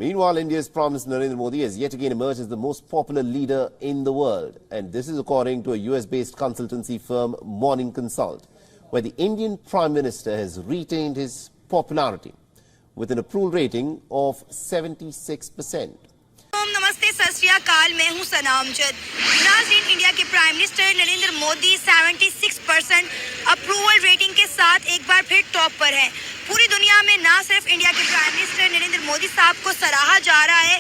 Meanwhile, India's Prime Minister Narendra Modi has yet again emerged as the most popular leader in the world. And this is according to a US-based consultancy firm, Morning Consult, where the Indian Prime Minister has retained his popularity with an approval rating of 76%. नमस्ते सत श्री अकाल, मैं हूं सना अमजद। नाज़रीन, India के prime minister Narendra Modi 76% approval rating के साथ एक बार फिर टॉप पर हैं। पूरी दुनिया में ना सिर्फ इंडिया के प्राइम मिनिस्टर नरेंद्र मोदी साहब को सराहा जा रहा है,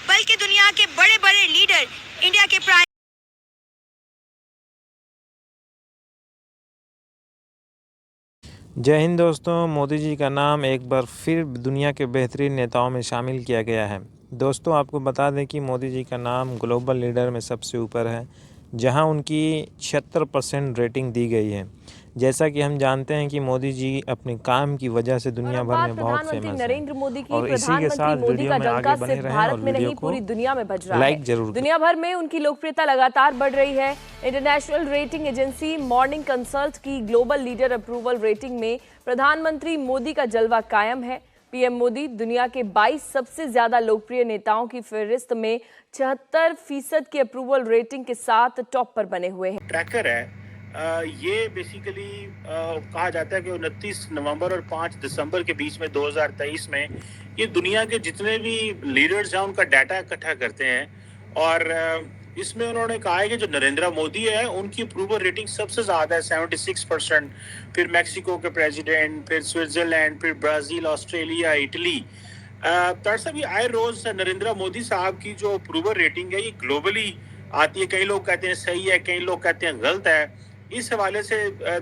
बल्कि दुनिया के बड़े बड़े लीडर इंडिया के प्राइम जय हिंद दोस्तों, मोदी जी का नाम एक बार फिर दुनिया के बेहतरीन नेताओं में शामिल किया गया है। दोस्तों, आपको बता दें कि मोदी जी का नाम ग्लोबल लीडर में सबसे ऊपर है, जहां उनकी 76% रेटिंग दी गई है। जैसा कि हम जानते हैं कि मोदी जी अपने काम की वजह से दुनिया भर में बहुत फेमस नरेंद्र मोदी की और इसी के साथ वीडियो में आगे बने रहें और वीडियो को पूरी दुनिया में बज रहा लाइक है। जरूर दुनिया भर में उनकी लोकप्रियता लगातार बढ़ रही है। International rating agency morning consult की ग्लोबल लीडर अप्रूवल रेटिंग में प्रधानमंत्री मोदी का जलवा कायम है। पीएम मोदी दुनिया के 22 सबसे ज्यादा लोकप्रिय नेताओं की फहरिस्त में 76% की अप्रूवल रेटिंग के साथ टॉप पर बने हुए हैं। ट्रैकर है ये बेसिकली कहा जाता है कि 29 नवंबर और 5 दिसंबर के बीच में 2023 में ये दुनिया के जितने भी लीडर्स हैं उनका डाटा इकट्ठा करते हैं। और इसमें उन्होंने कहा है कि जो नरेंद्र मोदी है उनकी अप्रूवल रेटिंग सबसे ज़्यादा है 76%। फिर मैक्सिको के प्रेसिडेंट, फिर स्विट्ज़रलैंड, फिर ब्राज़ील, ऑस्ट्रेलिया, इटली। दरअसल ये आए रोज़ नरेंद्र मोदी साहब की जो अप्रूवल रेटिंग है ये ग्लोबली आती है। कई लोग कहते हैं सही है, कई लोग कहते हैं गलत है। इस हवाले से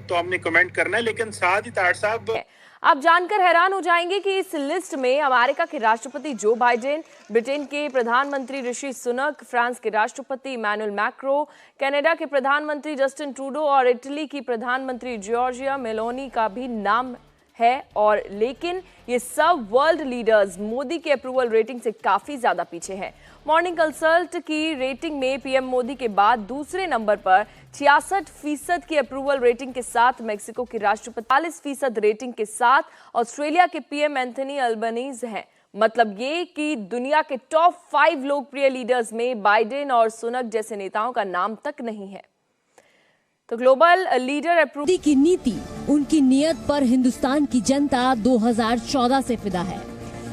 तो हमने कमेंट करना है, लेकिन साथ ही तार साहब आप जानकर हैरान हो जाएंगे कि इस लिस्ट में अमेरिका के राष्ट्रपति जो बाइडेन, ब्रिटेन के प्रधानमंत्री ऋषि सुनक, फ्रांस के राष्ट्रपति इमैनुअल मैक्रो, कनाडा के प्रधानमंत्री जस्टिन ट्रूडो और इटली की प्रधानमंत्री जॉर्जिया मेलोनी का भी नाम है। और लेकिन ये सब वर्ल्ड लीडर्स मोदी के अप्रूवल रेटिंग से काफी ज्यादा पीछे हैं। मॉर्निंग कंसल्ट की रेटिंग में पीएम मोदी के बाद दूसरे नंबर पर 66% की अप्रूवल रेटिंग के साथ मेक्सिको के राष्ट्रपति 40% रेटिंग के साथ ऑस्ट्रेलिया के पीएम एंथनी अल्बनीज हैं। मतलब ये कि दुनिया के टॉप 5 लोकप्रिय लीडर्स में बाइडेन और सुनक जैसे नेताओं का नाम तक नहीं है। तो ग्लोबल लीडर अप्रूवल की नीति, उनकी नियत पर हिंदुस्तान की जनता 2014 से फिदा है।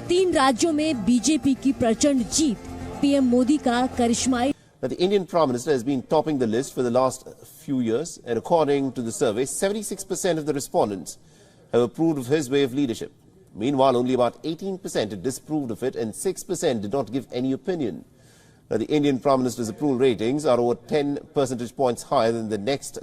3 राज्यों में बीजेपी की प्रचंड जीत, पीएम मोदी का करिश्माई। Now, the Indian Prime Minister has been topping the list for the last few years, and according to the survey, 76% of the respondents have approved of his way of leadership. Meanwhile, only about 18% had disapproved of it, and 6% did not give any opinion. Now, the Indian Prime Minister's approval ratings are over 10 percentage points higher than the next